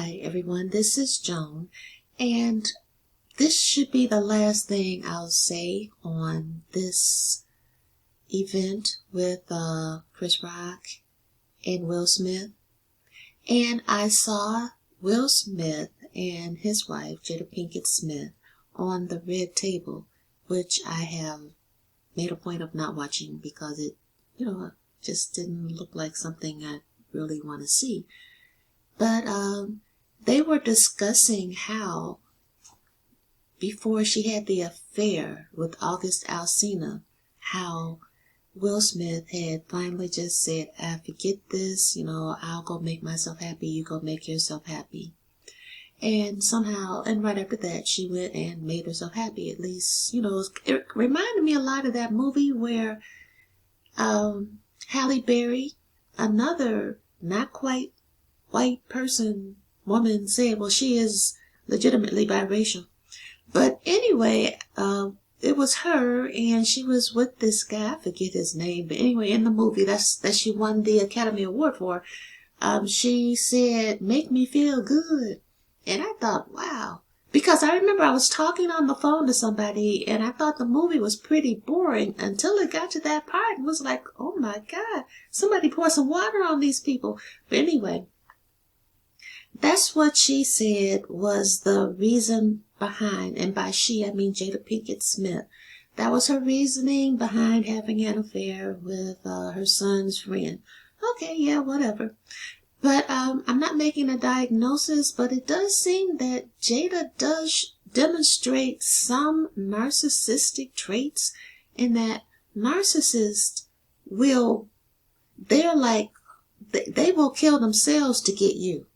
Hi everyone, this is Joan, and this should be the last thing I'll say on this event with Chris Rock and Will Smith. And I saw Will Smith and his wife, Jada Pinkett Smith, on the red table, which I have made a point of not watching because it, just didn't look like something I really want to see. But they were discussing how, before she had the affair with August Alsina, how Will Smith had finally just said, I forget this, I'll go make myself happy, you go make yourself happy. And somehow, and right after that, she went and made herself happy. At least, it reminded me a lot of that movie where Halle Berry, another not quite white woman said, well, she is legitimately biracial. But anyway, it was her, and she was with this guy, I forget his name, but anyway, in the movie that she won the Academy Award for, she said, make me feel good. And I thought, wow. Because I remember I was talking on the phone to somebody, and I thought the movie was pretty boring until it got to that part and was like, oh my God, somebody pour some water on these people. But anyway, that's what she said was the reason behind, and by she I mean Jada Pinkett Smith. That was her reasoning behind having an affair with her son's friend. Okay, yeah, whatever. But I'm not making a diagnosis, but it does seem that Jada does demonstrate some narcissistic traits, in that narcissists they're like, they will kill themselves to get you.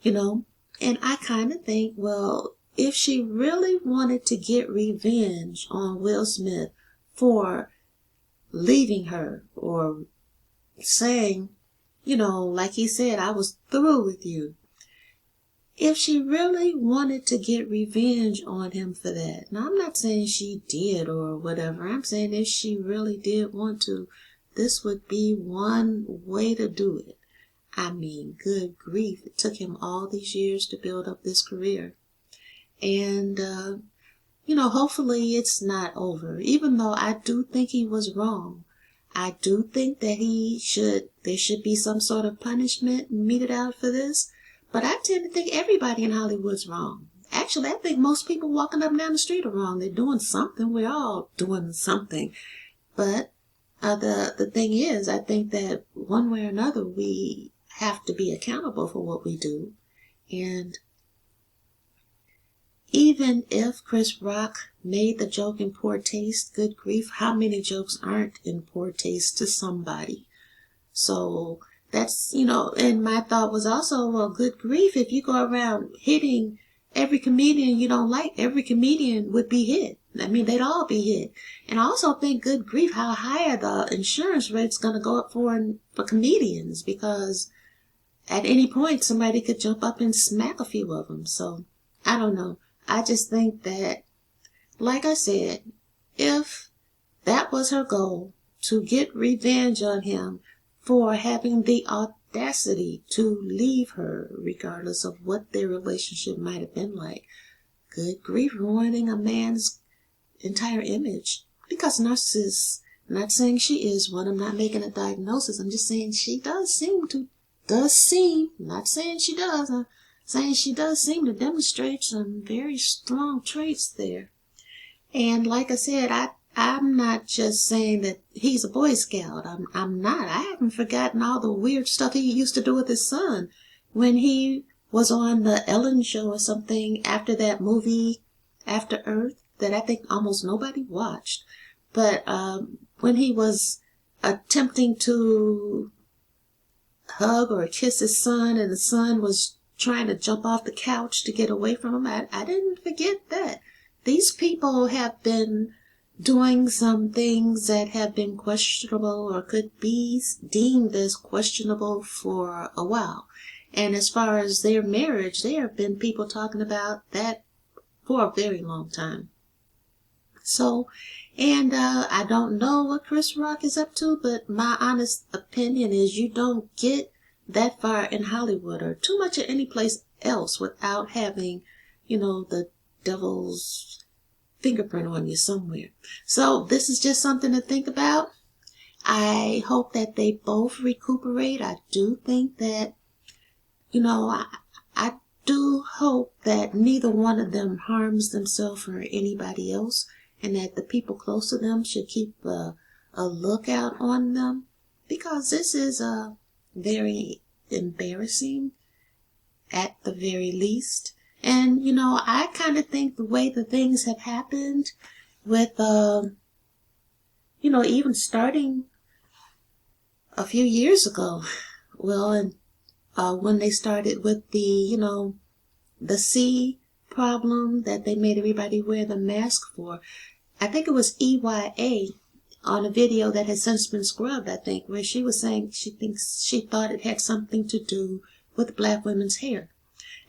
And I kind of think, well, if she really wanted to get revenge on Will Smith for leaving her or saying, like he said, I was through with you. If she really wanted to get revenge on him for that, now I'm not saying she did or whatever, I'm saying if she really did want to, this would be one way to do it. I mean, good grief, it took him all these years to build up this career. And, hopefully it's not over. Even though I do think he was wrong, I do think that there should be some sort of punishment meted out for this. But I tend to think everybody in Hollywood's wrong. Actually, I think most people walking up and down the street are wrong. They're doing something. We're all doing something. But the thing is, I think that one way or another, we have to be accountable for what we do. And even if Chris Rock made the joke in poor taste, good grief, how many jokes aren't in poor taste to somebody? So that's, and my thought was also, well, good grief, if you go around hitting every comedian you don't like, every comedian would be hit. I mean, they'd all be hit. And I also think, good grief, how high are the insurance rates going to go up for comedians? Because at any point, somebody could jump up and smack a few of them. So, I don't know. I just think that, like I said, if that was her goal, to get revenge on him for having the audacity to leave her, regardless of what their relationship might have been like, good grief, ruining a man's entire image. Because narcissists, I'm not saying she is one, I'm not making a diagnosis, I'm just saying she does seem, not saying she does, I'm saying she does seem to demonstrate some very strong traits there. And like I said, I'm not just saying that he's a Boy Scout. I'm not. I haven't forgotten all the weird stuff he used to do with his son when he was on the Ellen show or something after that movie, After Earth, that I think almost nobody watched. But when he was attempting to hug or kiss his son, and the son was trying to jump off the couch to get away from him, I didn't forget that. These people have been doing some things that have been questionable or could be deemed as questionable for a while. And as far as their marriage, there have been people talking about that for a very long time. So, and I don't know what Chris Rock is up to, but my honest opinion is you don't get that far in Hollywood or too much in any place else without having, the devil's fingerprint on you somewhere. So this is just something to think about. I hope that they both recuperate. I do think that, I do hope that neither one of them harms themselves or anybody else, and that the people close to them should keep a lookout on them, because this is very embarrassing at the very least. And, I kind of think the way the things have happened with, even starting a few years ago, well, and when they started with the C problem that they made everybody wear the mask for. I think it was EYA on a video that has since been scrubbed, I think, where she was saying she thought it had something to do with black women's hair.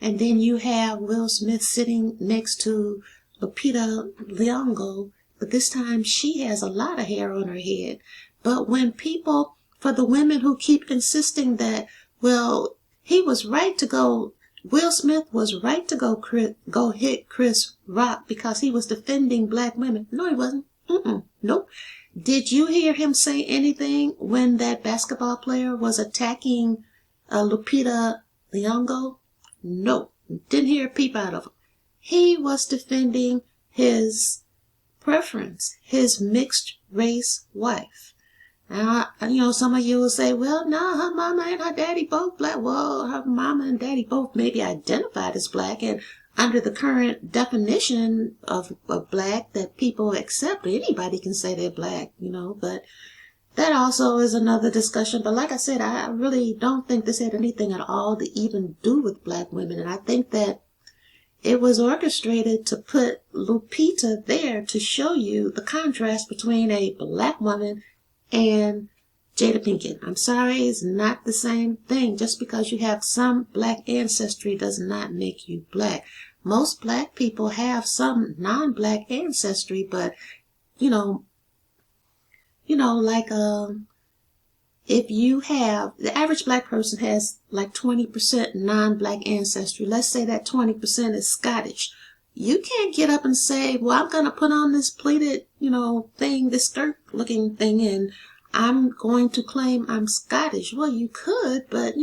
And then you have Will Smith sitting next to Lupita Nyong'o, but this time she has a lot of hair on her head. But for the women who keep insisting that, well, Will Smith was right to go hit Chris Rock because he was defending black women. No, he wasn't. Nope. Did you hear him say anything when that basketball player was attacking Lupita Nyong'o? No. Didn't hear a peep out of him. He was defending his preference, his mixed race wife. Now, some of you will say, well, no, her mama and her daddy both black. Well, her mama and daddy both maybe identified as black, and under the current definition of black that people accept, anybody can say they're black, but that also is another discussion. But like I said, I really don't think this had anything at all to even do with black women, and I think that it was orchestrated to put Lupita there to show you the contrast between a black woman and Jada Pinkett. I'm sorry, it's not the same thing. Just because you have some black ancestry does not make you black. Most black people have some non-black ancestry, but, like, if you have, the average black person has like 20% non-black ancestry. Let's say that 20% is Scottish. You can't get up and say, well, I'm going to put on this pleated, thing, this skirt-looking thing, and I'm going to claim I'm Scottish. Well, you could, but,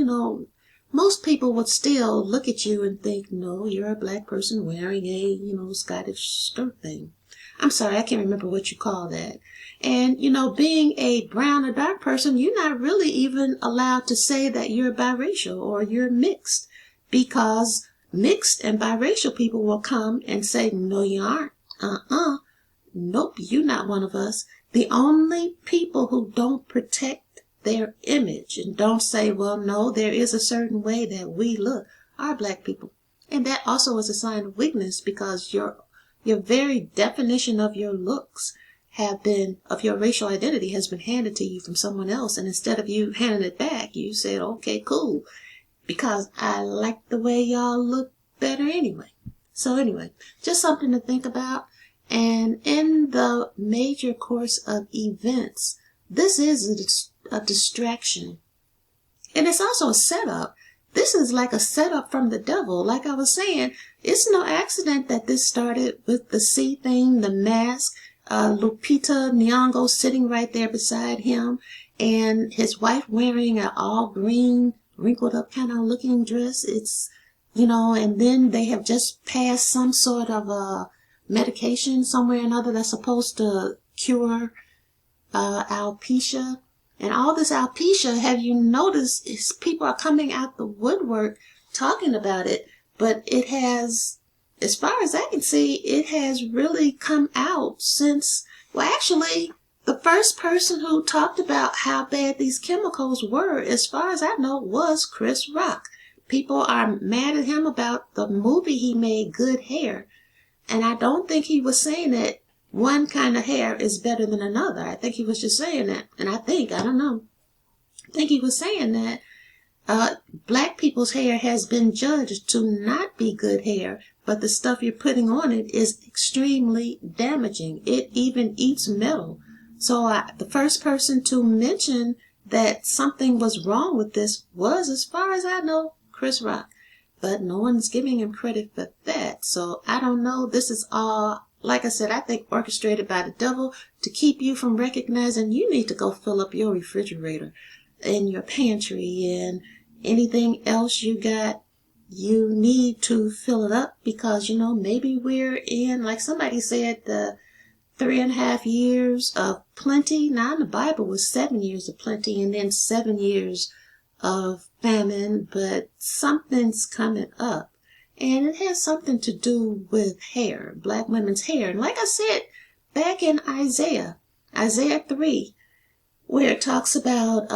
most people would still look at you and think, no, you're a black person wearing a, Scottish skirt thing. I'm sorry, I can't remember what you call that. And, being a brown or dark person, you're not really even allowed to say that you're biracial or you're mixed, because mixed and biracial people will come and say, no, you aren't. Nope, you're not one of us. The only people who don't protect their image and don't say, well, no, there is a certain way that we look, are black people. And that also is a sign of weakness, because your very definition of your looks of your racial identity has been handed to you from someone else. And instead of you handing it back, you said, okay, cool, because I like the way y'all look better anyway. So anyway, just something to think about. And in the major course of events, this is a distraction. And it's also a setup. This is like a setup from the devil. Like I was saying, it's no accident that this started with the C thing, the mask, Lupita Nyong'o sitting right there beside him, and his wife wearing an all green, wrinkled up kind of looking dress. It's, and then they have just passed some sort of medication somewhere or another that's supposed to cure alopecia. And all this alopecia, have you noticed, is people are coming out the woodwork talking about it, but it has, as far as I can see, it has really come out since, well, actually, the first person who talked about how bad these chemicals were, as far as I know, was Chris Rock. People are mad at him about the movie he made, Good Hair. And I don't think he was saying that one kind of hair is better than another. I think he was just saying that. And I don't know. I think he was saying that black people's hair has been judged to not be good hair, but the stuff you're putting on it is extremely damaging. It even eats metal. So the first person to mention that something was wrong with this was, as far as I know, Chris Rock. But no one's giving him credit for that. So I don't know. This is all, like I said, I think orchestrated by the devil to keep you from recognizing you need to go fill up your refrigerator and your pantry and anything else you got. You need to fill it up because, maybe we're in, like somebody said, the 3.5 years of plenty. Now in the Bible was 7 years of plenty and then 7 years of famine, but something's coming up. And it has something to do with hair, black women's hair. And like I said, back in Isaiah 3, where it talks about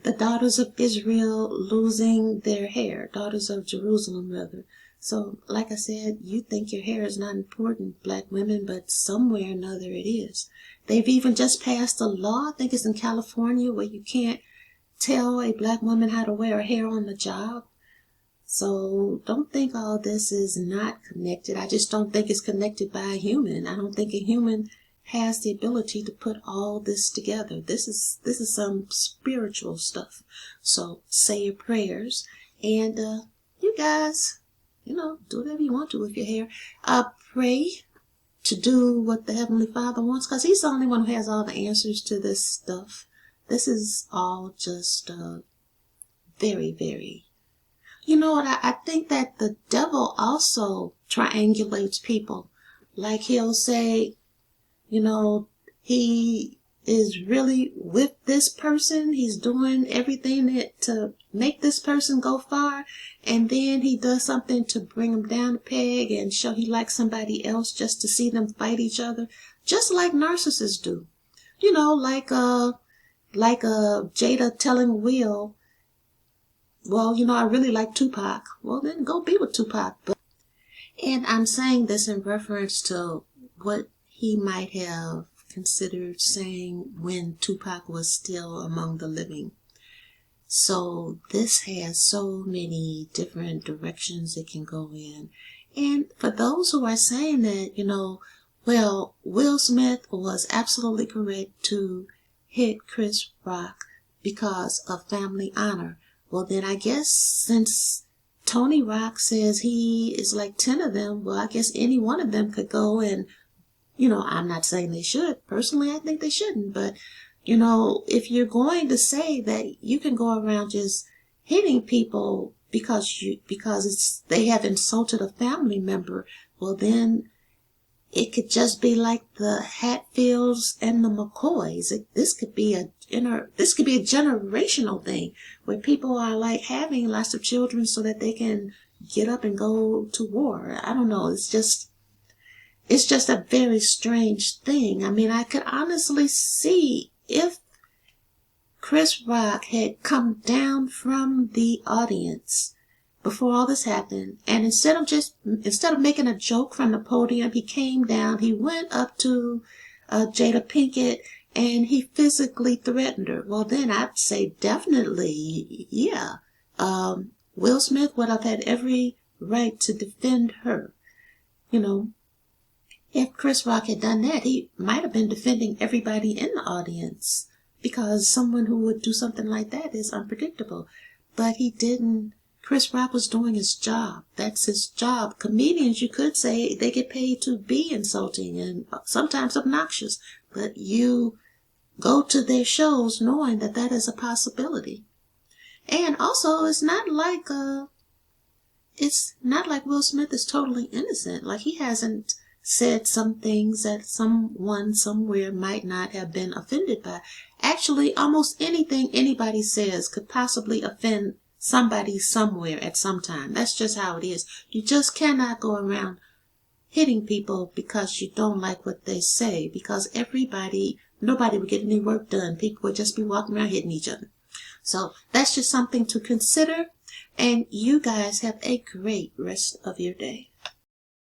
the daughters of Israel losing their hair, daughters of Jerusalem rather. So like I said, you think your hair is not important, black women, but somewhere or another it is. They've even just passed a law, I think it's in California, where you can't tell a black woman how to wear her hair on the job. So don't think all this is not connected. I just don't think it's connected by a human. I don't think a human has the ability to put all this together. This is some spiritual stuff. So say your prayers, and you guys, do whatever you want to with your hair. Pray to do what the Heavenly Father wants, because He's the only one who has all the answers to this stuff. This is all just very, very... You know what? I think that the devil also triangulates people. Like he'll say, he is really with this person. He's doing everything to make this person go far. And then he does something to bring them down a peg and show he likes somebody else just to see them fight each other. Just like narcissists do. Like Jada telling Will, well, I really like Tupac. Well, then go be with Tupac. And I'm saying this in reference to what he might have considered saying when Tupac was still among the living. So this has so many different directions it can go in. And for those who are saying that, well, Will Smith was absolutely correct to hit Chris Rock because of family honor. Well, then I guess since Tony Rock says he is like 10 of them, well, I guess any one of them could go and, I'm not saying they should. Personally, I think they shouldn't. But, if you're going to say that you can go around just hitting people because they have insulted a family member, well, then it could just be like the Hatfields and the McCoys. This could be a generational thing where people are like having lots of children so that they can get up and go to war. I don't know. It's just a very strange thing. I mean, I could honestly see if Chris Rock had come down from the audience before all this happened, and instead of making a joke from the podium, he came down, he went up to Jada Pinkett, and he physically threatened her. Well, then I'd say definitely, yeah. Will Smith would have had every right to defend her. If Chris Rock had done that, he might have been defending everybody in the audience, because someone who would do something like that is unpredictable. But he didn't. Chris Rock was doing his job. That's his job. Comedians, you could say, they get paid to be insulting and sometimes obnoxious. But you go to their shows knowing that that is a possibility. And also, it's not like Will Smith is totally innocent. Like, he hasn't said some things that someone somewhere might not have been offended by. Actually, almost anything anybody says could possibly offend somebody somewhere at some time. That's just how it is. You just cannot go around hitting people because you don't like what they say, because nobody would get any work done. People would just be walking around hitting each other. So that's just something to consider, and you guys have a great rest of your day.